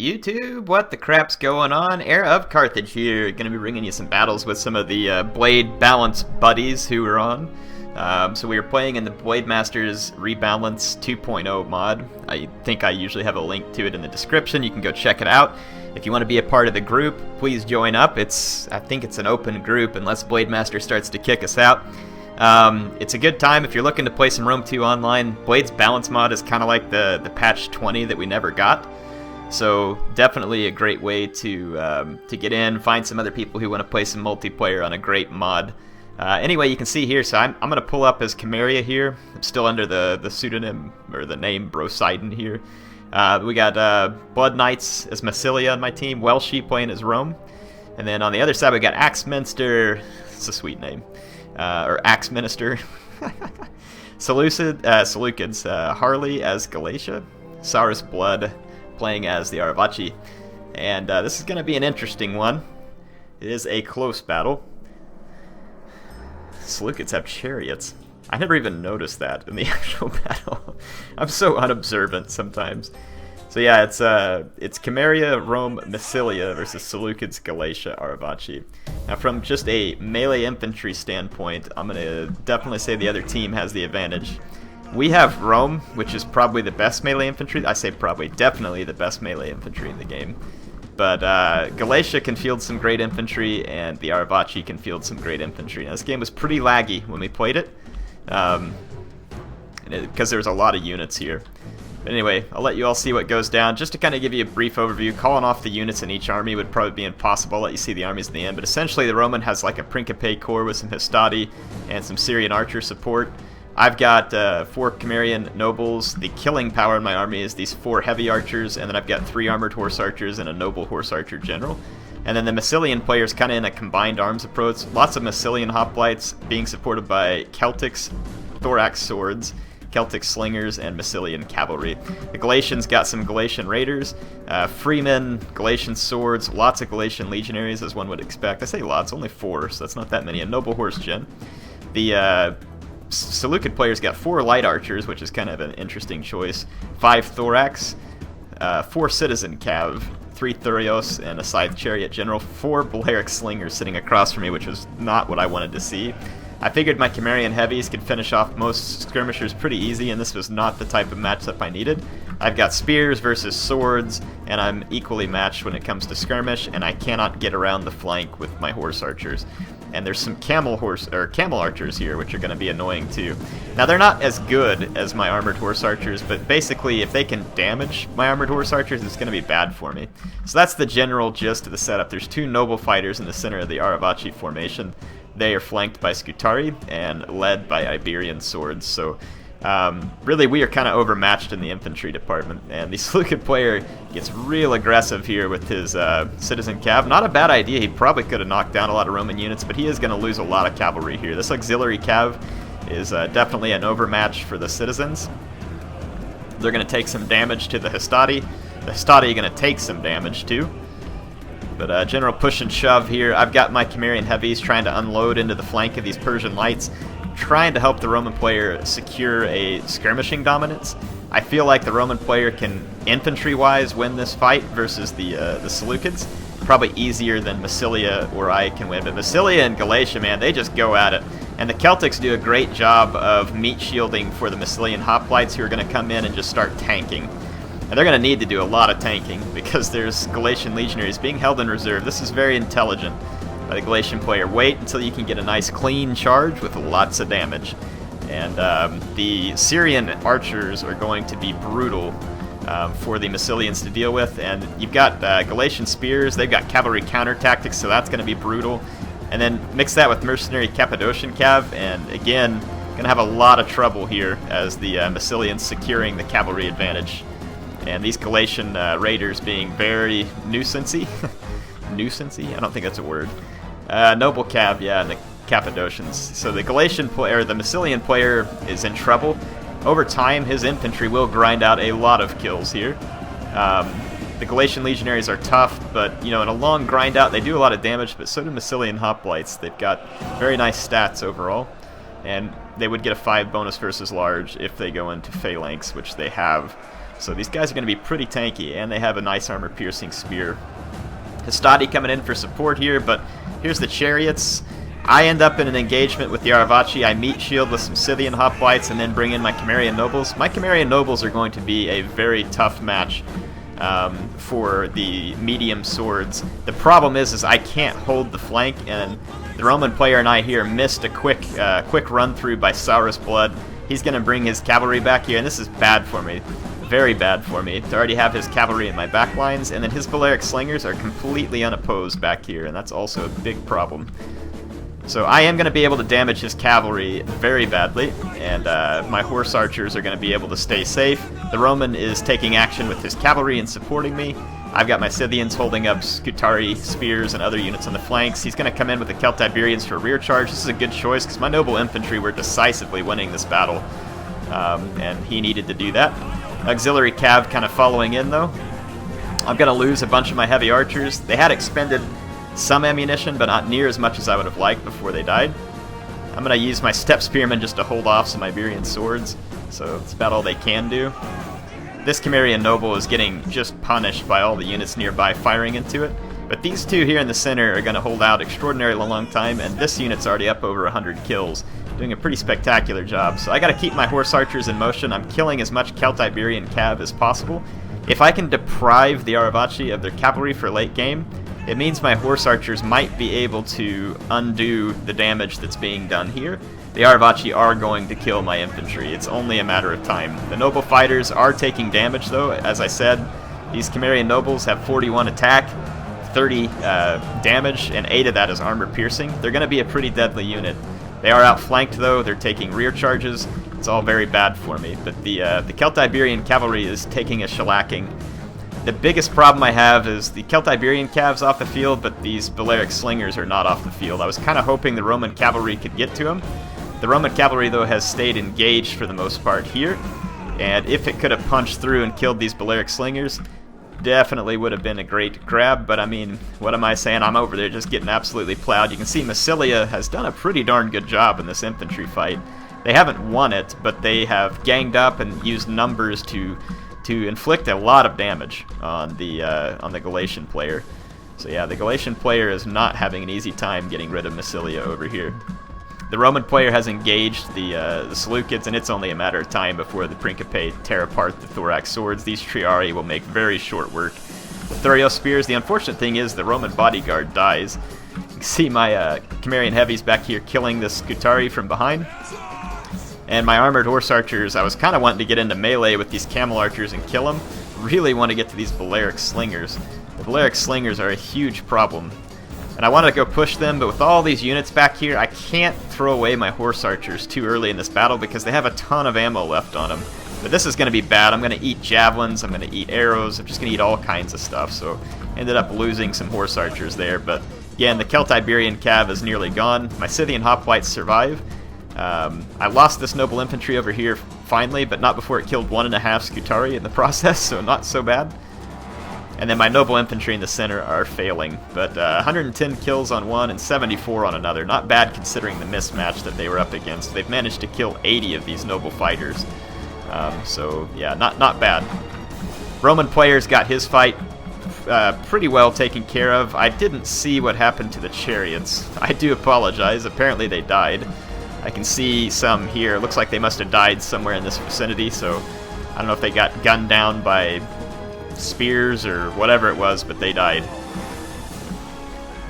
YouTube, what the crap's going on? HeirofCarthage here, gonna be bringing you some battles with some of the Blade Balance buddies who are on. So we are playing in the Blade Masters Rebalance 2.0 mod. I think I usually have a link to it in the description. You can go check it out. If you want to be a part of the group, please join up. I think it's an open group unless Blade Master starts to kick us out. It's a good time if you're looking to play some Rome 2 online. Blade's Balance mod is kind of like the patch 20 that we never got. So definitely a great way to get in, find some other people who want to play some multiplayer on a great mod. Anyway, you can see here, so I'm going to pull up as Cimmeria here. I'm still under the pseudonym, or the name Brosidon here. We got Blood Knights as Massilia on my team, Welshie playing as Rome. And then on the other side we got Axminster, it's a sweet name, or Axminister. Seleucids, Harley as Galatia, Saurus Blood playing as the Arevaci. And this is going to be an interesting one. It is a close battle. Seleucids have chariots. I never even noticed that in the actual battle. I'm so unobservant sometimes. So yeah, it's Cimmeria, Rome, Massilia versus Seleucids, Galatia, Arevaci. Now from just a melee infantry standpoint, I'm going to definitely say the other team has the advantage. We have Rome, which is probably the best melee infantry. I say probably, definitely the best melee infantry in the game. But Galatia can field some great infantry, and the Arevaci can field some great infantry. Now, this game was pretty laggy when we played it, because there's a lot of units here. But anyway, I'll let you all see what goes down. Just to kind of give you a brief overview, calling off the units in each army would probably be impossible. I'll let you see the armies in the end. But essentially, the Roman has like a Principe corps with some Hastati and some Syrian archer support. I've got 4 Cimmerian nobles. The killing power in my army is these 4 heavy archers, and then I've got 3 armored horse archers and a noble horse archer general. And then the Massilian player's kind of in a combined arms approach. Lots of Massilian hoplites being supported by Celtics thorax swords, Celtic slingers, and Massilian cavalry. The Galatians got some Galatian raiders, freemen, Galatian swords, lots of Galatian legionaries as one would expect. I say lots, only 4, so that's not that many. A noble horse gen. The Seleucid players got 4 light archers, which is kind of an interesting choice, 5 thorax, 4 citizen cav, 3 thurios, and a scythe chariot general, 4 Balearic slingers sitting across from me, which was not what I wanted to see. I figured my Cimmerian heavies could finish off most skirmishers pretty easy, and this was not the type of matchup I needed. I've got spears versus swords, and I'm equally matched when it comes to skirmish, and I cannot get around the flank with my horse archers. And there's some camel archers here, which are going to be annoying too. Now they're not as good as my armored horse archers, but basically if they can damage my armored horse archers, it's going to be bad for me. So that's the general gist of the setup. There's 2 noble fighters in the center of the Arevaci formation. They are flanked by Scutari and led by Iberian swords. So really we are kind of overmatched in the infantry department, and the Seleucid player gets real aggressive here with his citizen cav. Not a bad idea. He probably could have knocked down a lot of Roman units, but he is going to lose a lot of cavalry here. This auxiliary cav is definitely an overmatch for the citizens. They're going to take some damage to the Hastati. The Hastati are going to take some damage too. But general push and shove here. I've got my Cimmerian heavies trying to unload into the flank of these Persian lights, trying to help the Roman player secure a skirmishing dominance. I feel like the Roman player can, infantry-wise, win this fight versus the Seleucids. Probably easier than Massilia or I can win. But Massilia and Galatia, man, they just go at it. And the Celtics do a great job of meat shielding for the Massilian hoplites who are going to come in and just start tanking. And they're going to need to do a lot of tanking because there's Galatian legionaries being held in reserve. This is very intelligent by the Galatian player. Wait until you can get a nice clean charge with lots of damage. And the Syrian archers are going to be brutal for the Massilians to deal with. And you've got Galatian spears. They've got cavalry counter tactics, so that's going to be brutal. And then mix that with mercenary Cappadocian cav, and again, going to have a lot of trouble here as the Massilians securing the cavalry advantage. And these Galatian raiders being very nuisancey. Nuisancey? I don't think that's a word. Noble cav, yeah, and the Cappadocians. So the Galatian player, the Massilian player is in trouble. Over time, his infantry will grind out a lot of kills here. The Galatian legionaries are tough, but in a long grind out, they do a lot of damage, but so do Massilian hoplites. They've got very nice stats overall, and they would get a 5 bonus versus large if they go into phalanx, which they have. So these guys are going to be pretty tanky, and they have a nice armor-piercing spear. Hastati coming in for support here, but here's the chariots. I end up in an engagement with the Arevaci. I meet shield with some Scythian hoplites and then bring in my Cimmerian nobles. My Cimmerian nobles are going to be a very tough match for the medium swords. The problem is I can't hold the flank, and the Roman player and I here missed a quick run through by Saurus Blood. He's going to bring his cavalry back here, and this is bad for me. Very bad for me to already have his cavalry in my back lines, and then his Balearic slingers are completely unopposed back here, and that's also a big problem. So I am going to be able to damage his cavalry very badly, and my horse archers are going to be able to stay safe. The Roman is taking action with his cavalry and supporting me. I've got my Scythians holding up Scutari spears and other units on the flanks. He's going to come in with the Celtiberians for a rear charge. This is a good choice because my noble infantry were decisively winning this battle, and he needed to do that. Auxiliary cav kind of following in though. I'm going to lose a bunch of my heavy archers. They had expended some ammunition, but not near as much as I would have liked before they died. I'm going to use my steppe spearmen just to hold off some Iberian swords, so that's about all they can do. This Cimmerian noble is getting just punished by all the units nearby firing into it, but these two here in the center are going to hold out extraordinarily long time, and this unit's already up over 100 kills, doing a pretty spectacular job. So I got to keep my horse archers in motion. I'm killing as much Celtiberian cav as possible. If I can deprive the Arevaci of their cavalry for late game, it means my horse archers might be able to undo the damage that's being done here. The Arevaci are going to kill my infantry. It's only a matter of time. The noble fighters are taking damage though. As I said, these Cimmerian nobles have 41 attack, 30 damage, and 8 of that is armor piercing. They're going to be a pretty deadly unit. They are outflanked though. They're taking rear charges. It's all very bad for me. But the Celtiberian cavalry is taking a shellacking. The biggest problem I have is the Celtiberian cavs off the field, but these Balearic slingers are not off the field. I was kind of hoping the Roman cavalry could get to them. The Roman cavalry, though, has stayed engaged for the most part here, and if it could have punched through and killed these Balearic slingers, definitely would have been a great grab. But I mean, what am I saying? I'm over there just getting absolutely plowed. You can see Massilia has done a pretty darn good job in this infantry fight. They haven't won it, but they have ganged up and used numbers to inflict a lot of damage on the Galatian player. So yeah, the Galatian player is not having an easy time getting rid of Massilia over here. The Roman player has engaged the Seleucids, and it's only a matter of time before the Principe tear apart the thorax swords. These Triarii will make very short work. The Thurio spears, the unfortunate thing is the Roman bodyguard dies. You can see my Cimmerian heavies back here killing the Scutari from behind. And my armored horse archers, I was kind of wanting to get into melee with these camel archers and kill them. Really want to get to these Balearic slingers. The Balearic slingers are a huge problem. And I wanted to go push them, but with all these units back here, I can't throw away my horse archers too early in this battle because they have a ton of ammo left on them. But this is going to be bad. I'm going to eat javelins, I'm going to eat arrows, I'm just going to eat all kinds of stuff. So ended up losing some horse archers there. But again, the Celtiberian cav is nearly gone. My Scythian hoplites survive. I lost this noble infantry over here finally, but not before it killed 1.5 Scutari in the process, so not so bad. And then my noble infantry in the center are failing, but 110 kills on one and 74 on another. Not bad considering the mismatch that they were up against. They've managed to kill 80 of these noble fighters. So yeah, not bad. Roman players got his fight pretty well taken care of. I didn't see what happened to the chariots. I do apologize. Apparently they died. I can see some here. Looks like they must have died somewhere in this vicinity, so I don't know if they got gunned down by spears or whatever it was, but they died.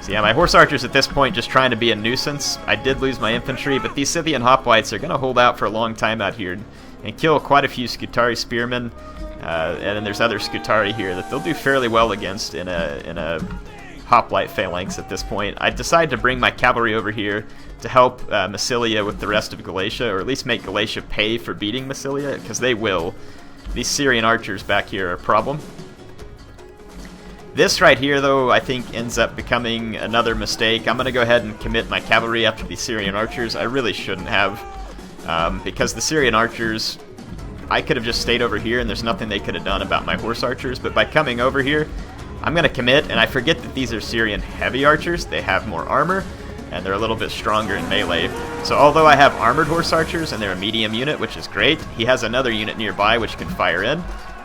So yeah, my horse archers at this point just trying to be a nuisance. I did lose my infantry, but these Scythian hoplites are going to hold out for a long time out here and kill quite a few Scutari spearmen. And then there's other Scutari here that they'll do fairly well against in a hoplite phalanx at this point. I decided to bring my cavalry over here to help Massilia with the rest of Galatia, or at least make Galatia pay for beating Massilia, because they will. These Syrian archers back here are a problem. This right here, though, I think ends up becoming another mistake. I'm going to go ahead and commit my cavalry after the Syrian archers. I really shouldn't have, because the Syrian archers, I could have just stayed over here and there's nothing they could have done about my horse archers, but by coming over here, I'm going to commit, and I forget that these are Syrian heavy archers. They have more armor, and they're a little bit stronger in melee. So although I have armored horse archers, and they're a medium unit, which is great, he has another unit nearby which can fire in.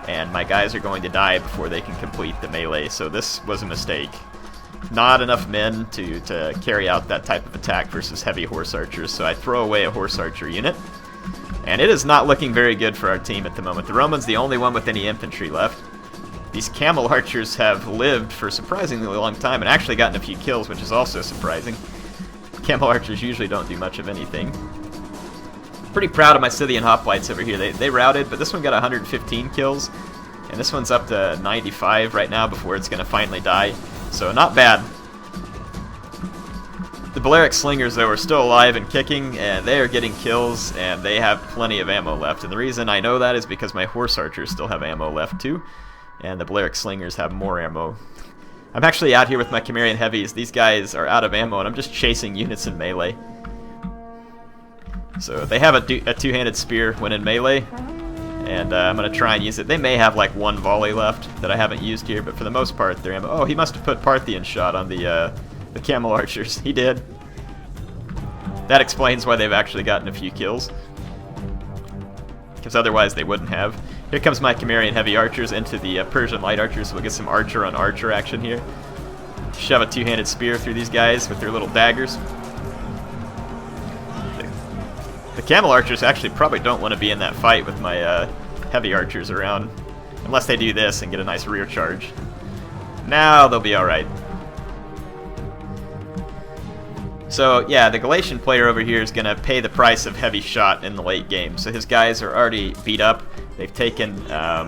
and my guys are going to die before they can complete the melee, so this was a mistake. Not enough men to carry out that type of attack versus heavy horse archers, so I throw away a horse archer unit. And it is not looking very good for our team at the moment. The Romans the only one with any infantry left. These camel archers have lived for a surprisingly long time and actually gotten a few kills, which is also surprising. Camel archers usually don't do much of anything. Pretty proud of my Scythian hoplites over here. They routed, but this one got 115 kills, and this one's up to 95 right now before it's going to finally die. So not bad. The Balearic Slingers, though, are still alive and kicking, and they are getting kills, and they have plenty of ammo left. And the reason I know that is because my Horse Archers still have ammo left, too, and the Balearic Slingers have more ammo. I'm actually out here with my Cimmerian Heavies. These guys are out of ammo, and I'm just chasing units in melee. So they have a two-handed spear when in melee, and I'm going to try and use it. They may have like one volley left that I haven't used here, but for the most part, they're ammo. Oh, he must have put Parthian shot on the Camel Archers. He did. That explains why they've actually gotten a few kills, because otherwise they wouldn't have. Here comes my Cimmerian Heavy Archers into the Persian Light Archers, so we'll get some archer-on-archer action here. Shove a two-handed spear through these guys with their little daggers. The Camel Archers actually probably don't want to be in that fight with my Heavy Archers around, unless they do this and get a nice rear charge. Now they'll be alright. So yeah, the Galatian player over here is going to pay the price of heavy shot in the late game. So his guys are already beat up, they've taken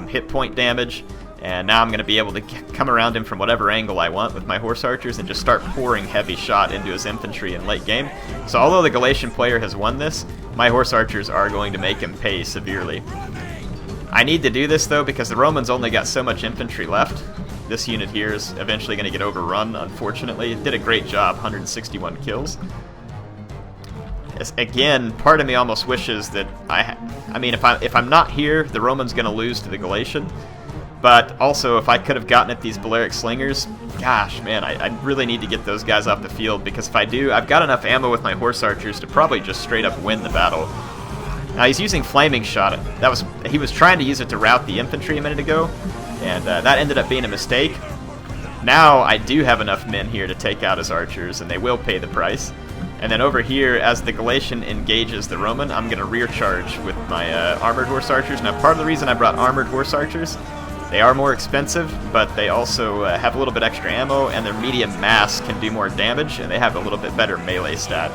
hit point damage, and now I'm going to be able to come around him from whatever angle I want with my Horse Archers and just start pouring heavy shot into his infantry in late game. So although the Galatian player has won this, my Horse Archers are going to make him pay severely. I need to do this though because the Romans only got so much infantry left. This unit here is eventually going to get overrun, unfortunately. It did a great job, 161 kills. Again, part of me almost wishes that I mean, if I'm not here, the Roman's going to lose to the Galatian. But also, if I could have gotten at these Balearic Slingers, gosh, man, I really need to get those guys off the field, because if I do, I've got enough ammo with my Horse Archers to probably just straight up win the battle. Now he's using Flaming Shot. He was trying to use it to rout the infantry a minute ago, and that ended up being a mistake. Now I do have enough men here to take out his archers, and they will pay the price. And then over here, as the Galatian engages the Roman, I'm going to rear charge with my armored horse archers. Now part of the reason I brought armored horse archers, they are more expensive, but they also have a little bit extra ammo, and their medium mass can do more damage, and they have a little bit better melee stat.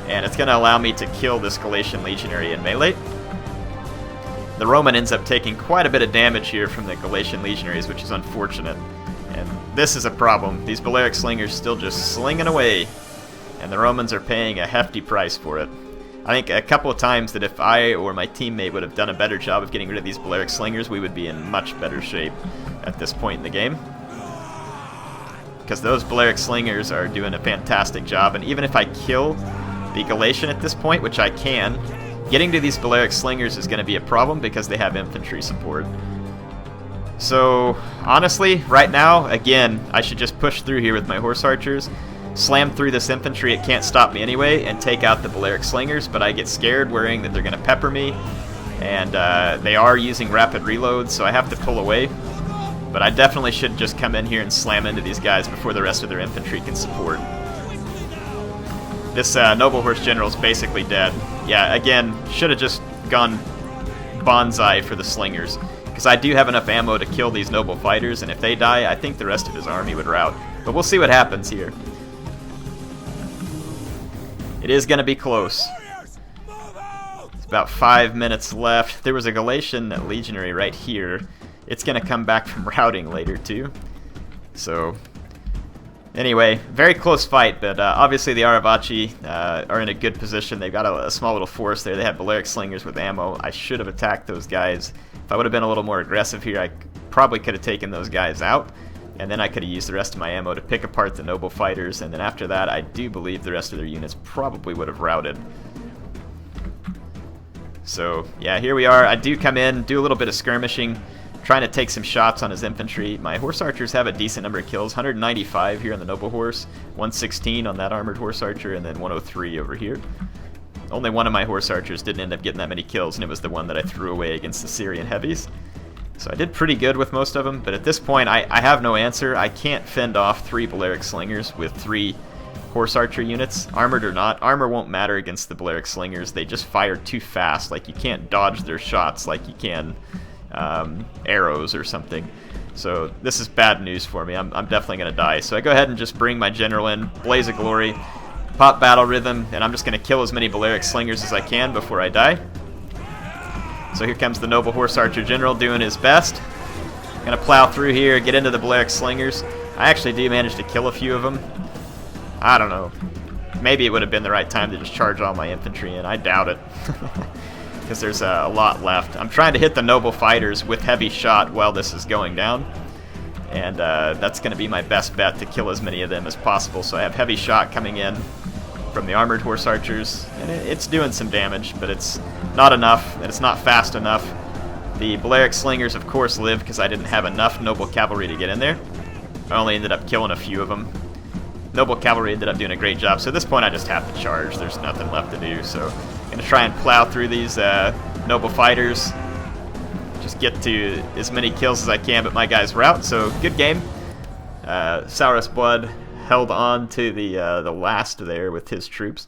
And it's going to allow me to kill this Galatian legionary in melee. The Roman ends up taking quite a bit of damage here from the Galatian legionaries, which is unfortunate. And this is a problem. These Balearic Slingers still just slinging away, and the Romans are paying a hefty price for it. I think a couple of times that if I or my teammate would have done a better job of getting rid of these Balearic Slingers, we would be in much better shape at this point in the game. Because those Balearic Slingers are doing a fantastic job, and even if I kill the Galatian at this point, which I can, getting to these Balearic Slingers is going to be a problem because they have infantry support. So, honestly, right now, again, I should just push through here with my Horse Archers, slam through this infantry, it can't stop me anyway, and take out the Balearic Slingers, but I get scared worrying that they're going to pepper me, and they are using rapid reloads, so I have to pull away. But I definitely should just come in here and slam into these guys before the rest of their infantry can support. This Noble Horse General is basically dead. Yeah, again, should have just gone bonsai for the Slingers, because I do have enough ammo to kill these noble fighters, and if they die, I think the rest of his army would rout. But we'll see what happens here. It is going to be close. It's about 5 minutes left. There was a Galatian legionary right here. It's going to come back from routing later, too. So, anyway, very close fight, but obviously the Arevaci are in a good position. They've got a small little force there. They have Balearic Slingers with ammo. I should have attacked those guys. If I would have been a little more aggressive here, I probably could have taken those guys out, and then I could have used the rest of my ammo to pick apart the noble fighters, and then after that, I do believe the rest of their units probably would have routed. So, yeah, here we are. I do come in, do a little bit of skirmishing, trying to take some shots on his infantry. My Horse Archers have a decent number of kills, 195 here on the Noble Horse, 116 on that Armored Horse Archer, and then 103 over here. Only one of my Horse Archers didn't end up getting that many kills, and it was the one that I threw away against the Syrian Heavies. So I did pretty good with most of them, but at this point I have no answer. I can't fend off 3 Balearic Slingers with 3 Horse Archer units, armored or not. Armor won't matter against the Balearic Slingers. They just fire too fast. Like, you can't dodge their shots like you can arrows or something. So this is bad news for me. I'm definitely going to die. So I go ahead and just bring my general in, Blaze of Glory, pop Battle Rhythm, and I'm just going to kill as many Balearic Slingers as I can before I die. So here comes the Noble Horse Archer General doing his best. I'm going to plow through here, get into the Balearic Slingers. I actually do manage to kill a few of them. I don't know. Maybe it would have been the right time to just charge all my infantry in. I doubt it. Because there's a lot left. I'm trying to hit the Noble Fighters with heavy shot while this is going down. And that's going to be my best bet to kill as many of them as possible. So I have heavy shot coming in from the Armored Horse Archers. And it's doing some damage, but it's not enough, and it's not fast enough. The Balearic Slingers, of course, live because I didn't have enough Noble Cavalry to get in there. I only ended up killing a few of them. Noble Cavalry ended up doing a great job, so at this point I just have to charge. There's nothing left to do, so I'm going to try and plow through these Noble Fighters. Just get to as many kills as I can, but my guys were out, so good game. Saurus Blood held on to the last there with his troops.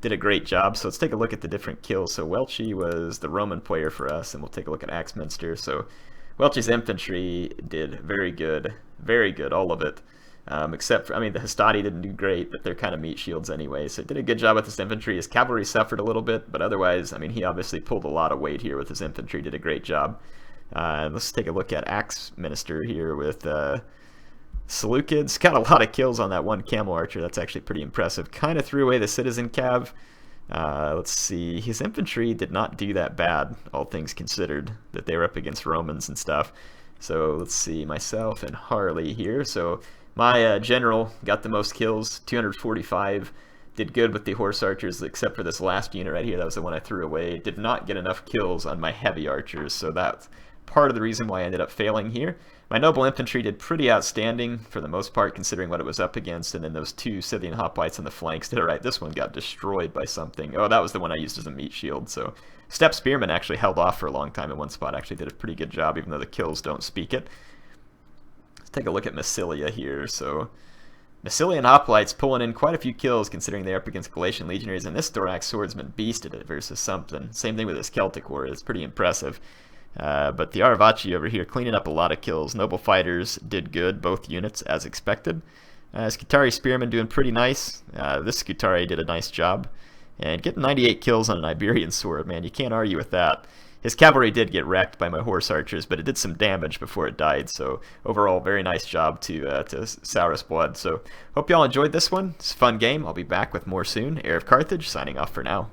Did a great job, so let's take a look at the different kills. So Welchie was the Roman player for us, and we'll take a look at Axminster. So Welchie's infantry did very good, all of it. Except for, I mean, the Hastati didn't do great, but they're kind of meat shields anyway, so did a good job with his infantry. His cavalry suffered a little bit, but otherwise, I mean, he obviously pulled a lot of weight here with his infantry, did a great job. Let's take a look at Axminster here with Seleucids. Got a lot of kills on that one camel archer. That's actually pretty impressive. Kind of threw away the citizen cav. Let's see. His infantry did not do that bad, all things considered, that they were up against Romans and stuff. So let's see. Myself and Harley here. So my general got the most kills, 245. Did good with the horse archers, except for this last unit right here. That was the one I threw away. Did not get enough kills on my heavy archers, so that's part of the reason why I ended up failing here. My noble infantry did pretty outstanding for the most part, considering what it was up against, and then those 2 Scythian hoplites on the flanks did alright. This one got destroyed by something. Oh, that was the one I used as a meat shield. So Steppe Spearmen actually held off for a long time in one spot. Actually did a pretty good job, even though the kills don't speak it. Let's take a look at Massilia here. So Massilian hoplites pulling in quite a few kills, considering they're up against Galatian legionaries, and this Thorax swordsman beasted it versus something. Same thing with his Celtic war. It's pretty impressive. But the Arevaci over here cleaning up a lot of kills. Noble fighters did good, both units, as expected. Scutari Spearmen doing pretty nice. This Scutari did a nice job. And getting 98 kills on an Iberian sword, man, you can't argue with that. His cavalry did get wrecked by my horse archers, but it did some damage before it died. So overall, very nice job to Saurus Blood. So hope y'all enjoyed this one. It's a fun game. I'll be back with more soon. HeirofCarthage signing off for now.